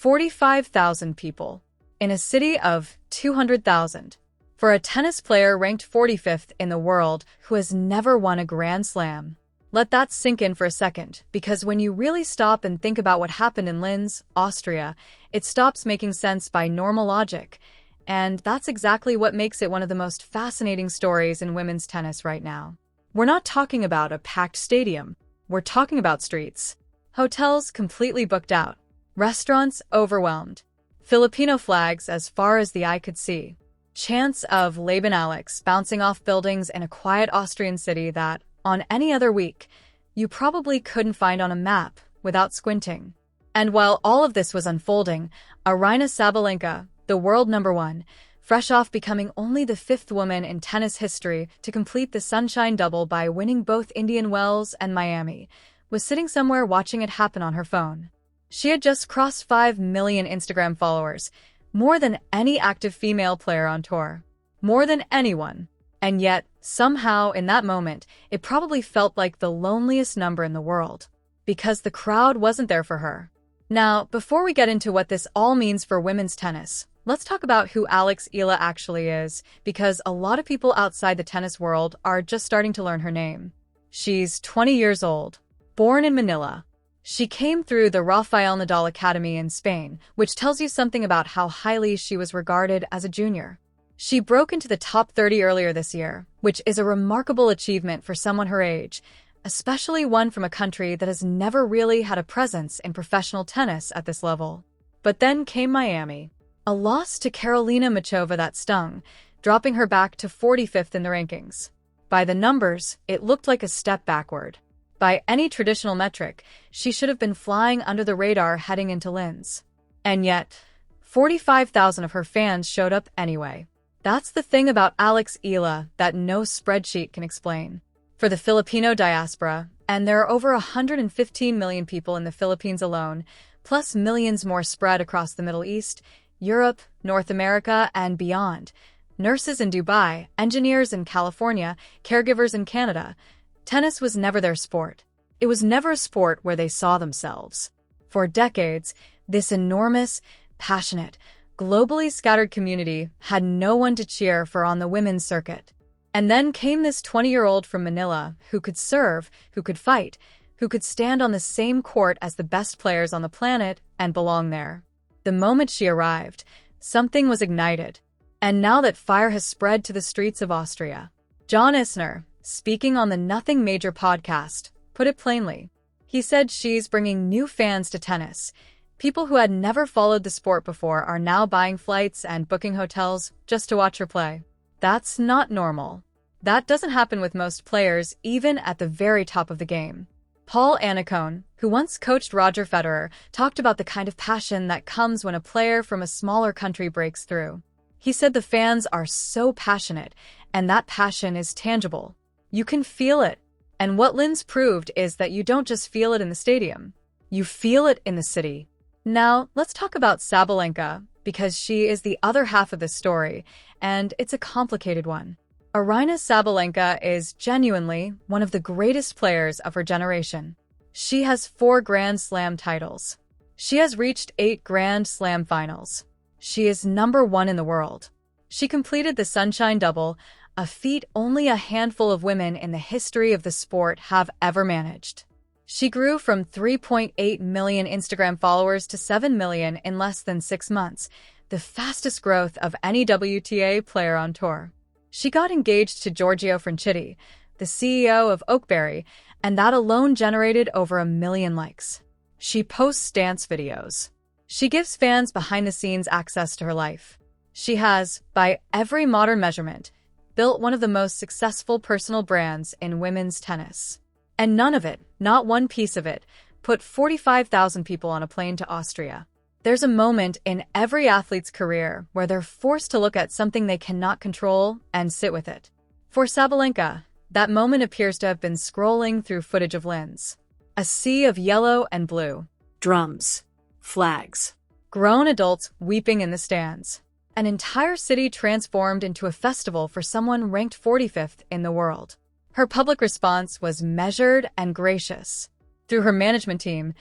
45,000 people in a city of 200,000. For a tennis player ranked 45th in the world who has never won a Grand Slam. Let that sink in for a second, because when you really stop and think about what happened in Linz, Austria, it stops making sense by normal logic. And that's exactly what makes it one of the most fascinating stories in women's tennis right now. We're not talking about a packed stadium. We're talking about streets. Hotels completely booked out. Restaurants overwhelmed. Filipino flags as far as the eye could see. Chants of Laban Alex bouncing off buildings in a quiet Austrian city that, on any other week, you probably couldn't find on a map without squinting. And while all of this was unfolding, Aryna Sabalenka, the world number one, fresh off becoming only the fifth woman in tennis history to complete the Sunshine Double by winning both Indian Wells and Miami, was sitting somewhere watching it happen on her phone. She had just crossed 5 million Instagram followers, more than any active female player on tour. More than anyone. And yet, somehow, in that moment, it probably felt like the loneliest number in the world. Because the crowd wasn't there for her. Now, before we get into what this all means for women's tennis, let's talk about who Alex Eala actually is, because a lot of people outside the tennis world are just starting to learn her name. She's 20 years old, born in Manila. She came through the Rafael Nadal Academy in Spain, which tells you something about how highly she was regarded as a junior. She broke into the top 30 earlier this year, which is a remarkable achievement for someone her age, especially one from a country that has never really had a presence in professional tennis at this level. But then came Miami. A loss to Karolina Muchova that stung, dropping her back to 45th in the rankings. By the numbers, it looked like a step backward. By any traditional metric, she should have been flying under the radar heading into Linz. And yet, 45,000 of her fans showed up anyway. That's the thing about Alex Eala that no spreadsheet can explain. For the Filipino diaspora, and there are over 115 million people in the Philippines alone, plus millions more spread across the Middle East, Europe, North America, and beyond. Nurses in Dubai, engineers in California, caregivers in Canada. Tennis was never their sport. It was never a sport where they saw themselves. For decades, this enormous, passionate, globally scattered community had no one to cheer for on the women's circuit. And then came this 20-year-old from Manila who could serve, who could fight, who could stand on the same court as the best players on the planet and belong there. The moment she arrived, something was ignited. And now that fire has spread to the streets of Austria. John Isner, speaking on the Nothing Major podcast, put it plainly. He said she's bringing new fans to tennis. People who had never followed the sport before are now buying flights and booking hotels just to watch her play. That's not normal. That doesn't happen with most players, even at the very top of the game. Paul Annacone, who once coached Roger Federer, talked about the kind of passion that comes when a player from a smaller country breaks through. He said the fans are so passionate, and that passion is tangible. You can feel it. And what Linz proved is that you don't just feel it in the stadium. You feel it in the city. Now, let's talk about Sabalenka, because she is the other half of the story, and it's a complicated one. Aryna Sabalenka is genuinely one of the greatest players of her generation. She has 4 Grand Slam titles. She has reached 8 Grand Slam finals. She is number 1 in the world. She completed the Sunshine Double, a feat only a handful of women in the history of the sport have ever managed. She grew from 3.8 million Instagram followers to 7 million in less than 6 months, the fastest growth of any WTA player on tour. She got engaged to Giorgio Franchitti, the CEO of Oakberry, and that alone generated over 1 million likes. She posts dance videos. She gives fans behind-the-scenes access to her life. She has, by every modern measurement, built one of the most successful personal brands in women's tennis. And none of it, not one piece of it, put 45,000 people on a plane to Austria. There's a moment in every athlete's career where they're forced to look at something they cannot control and sit with it. For Sabalenka, that moment appears to have been scrolling through footage of Linz. A sea of yellow and blue. Drums. Flags. Grown adults weeping in the stands. An entire city transformed into a festival for someone ranked 45th in the world. Her public response was measured and gracious. Through her management team,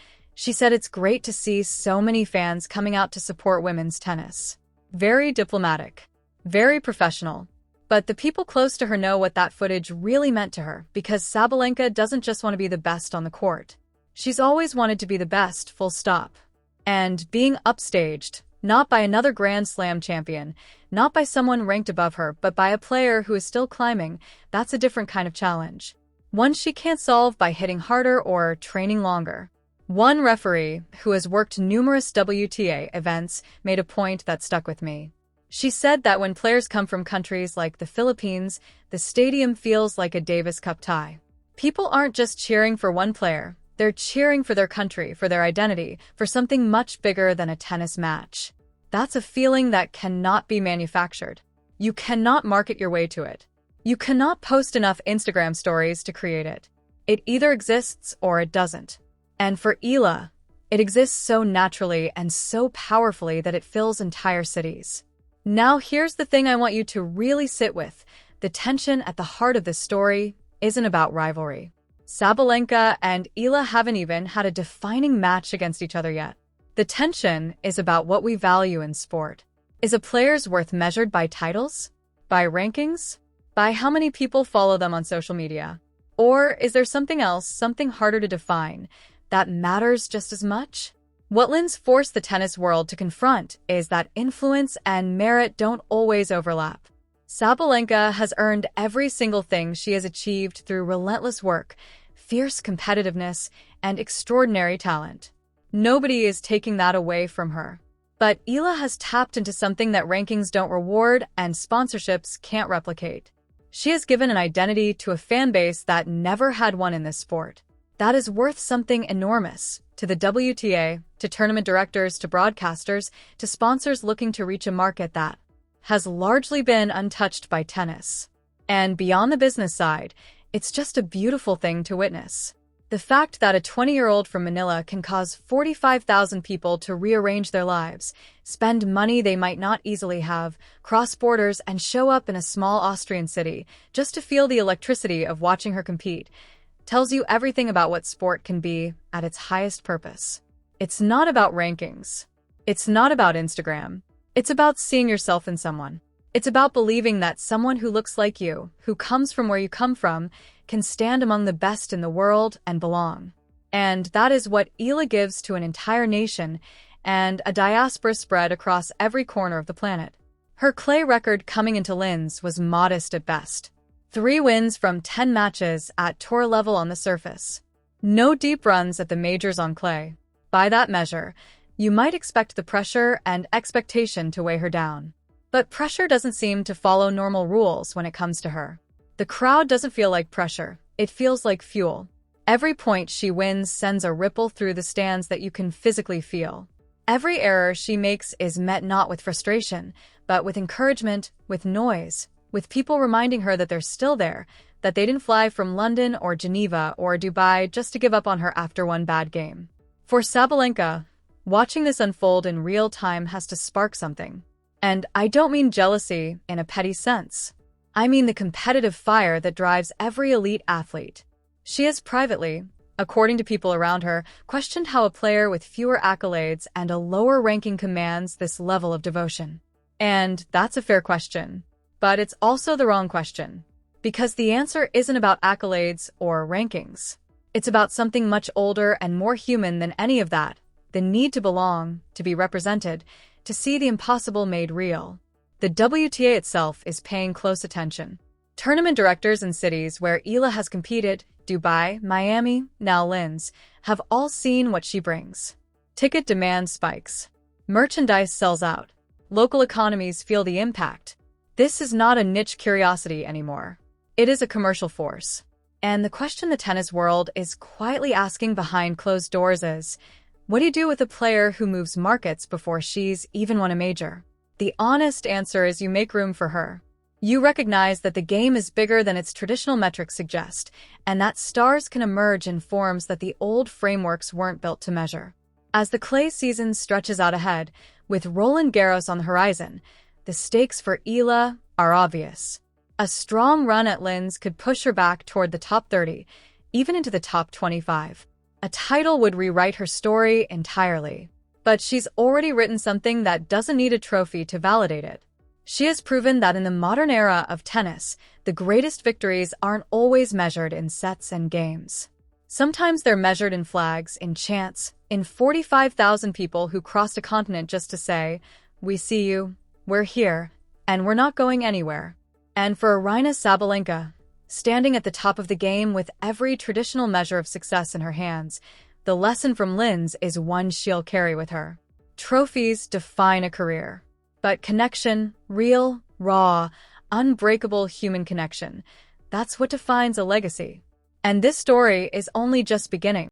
She said it's great to see so many fans coming out to support women's tennis. Very diplomatic. Very professional. But the people close to her know what that footage really meant to her, because Sabalenka doesn't just want to be the best on the court. She's always wanted to be the best, full stop. And being upstaged, not by another Grand Slam champion, not by someone ranked above her, but by a player who is still climbing, that's a different kind of challenge. One she can't solve by hitting harder or training longer. One referee, who has worked numerous WTA events, made a point that stuck with me. She said that when players come from countries like the Philippines, the stadium feels like a Davis Cup tie. People aren't just cheering for one player, they're cheering for their country, for their identity, for something much bigger than a tennis match. That's a feeling that cannot be manufactured. You cannot market your way to it. You cannot post enough Instagram stories to create it. It either exists or it doesn't. And for Eala, it exists so naturally and so powerfully that it fills entire cities. Now here's the thing I want you to really sit with. The tension at the heart of this story isn't about rivalry. Sabalenka and Eala haven't even had a defining match against each other yet. The tension is about what we value in sport. Is a player's worth measured by titles? By rankings? By how many people follow them on social media? Or is there something else, something harder to define, that matters just as much? What Linz forced the tennis world to confront is that influence and merit don't always overlap. Sabalenka has earned every single thing she has achieved through relentless work, fierce competitiveness, and extraordinary talent. Nobody is taking that away from her. But Eala has tapped into something that rankings don't reward and sponsorships can't replicate. She has given an identity to a fan base that never had one in this sport. That is worth something enormous to the WTA, to tournament directors, to broadcasters, to sponsors looking to reach a market that has largely been untouched by tennis. And beyond the business side, it's just a beautiful thing to witness. The fact that a 20-year-old from Manila can cause 45,000 people to rearrange their lives, spend money they might not easily have, cross borders, and show up in a small Austrian city just to feel the electricity of watching her compete, tells you everything about what sport can be at its highest purpose. It's not about rankings. It's not about Instagram. It's about seeing yourself in someone. It's about believing that someone who looks like you, who comes from where you come from, can stand among the best in the world and belong. And that is what Eala gives to an entire nation and a diaspora spread across every corner of the planet. Her clay record coming into Linz was modest at best. 3 wins from 10 matches at tour level on the surface. No deep runs at the majors on clay. By that measure, you might expect the pressure and expectation to weigh her down. But pressure doesn't seem to follow normal rules when it comes to her. The crowd doesn't feel like pressure, it feels like fuel. Every point she wins sends a ripple through the stands that you can physically feel. Every error she makes is met not with frustration, but with encouragement, with noise, with people reminding her that they're still there, that they didn't fly from London or Geneva or Dubai just to give up on her after one bad game. For Sabalenka, watching this unfold in real time has to spark something. And I don't mean jealousy in a petty sense. I mean the competitive fire that drives every elite athlete. She has privately, according to people around her, questioned how a player with fewer accolades and a lower ranking commands this level of devotion. And that's a fair question. But it's also the wrong question. Because the answer isn't about accolades or rankings. It's about something much older and more human than any of that. The need to belong, to be represented, to see the impossible made real. The WTA itself is paying close attention. Tournament directors in cities where Eala has competed, Dubai, Miami, now Linz, have all seen what she brings. Ticket demand spikes. Merchandise sells out. Local economies feel the impact. This is not a niche curiosity anymore. It is a commercial force. And the question the tennis world is quietly asking behind closed doors is, what do you do with a player who moves markets before she's even won a major? The honest answer is you make room for her. You recognize that the game is bigger than its traditional metrics suggest, and that stars can emerge in forms that the old frameworks weren't built to measure. As the clay season stretches out ahead, with Roland Garros on the horizon, the stakes for Eala are obvious. A strong run at Linz could push her back toward the top 30, even into the top 25. A title would rewrite her story entirely. But she's already written something that doesn't need a trophy to validate it. She has proven that in the modern era of tennis, the greatest victories aren't always measured in sets and games. Sometimes they're measured in flags, in chants, in 45,000 people who crossed a continent just to say, "We see you, we're here, and we're not going anywhere." And for Aryna Sabalenka, standing at the top of the game with every traditional measure of success in her hands, the lesson from Linz is one she'll carry with her. Trophies define a career. But connection, real, raw, unbreakable human connection, that's what defines a legacy. And this story is only just beginning.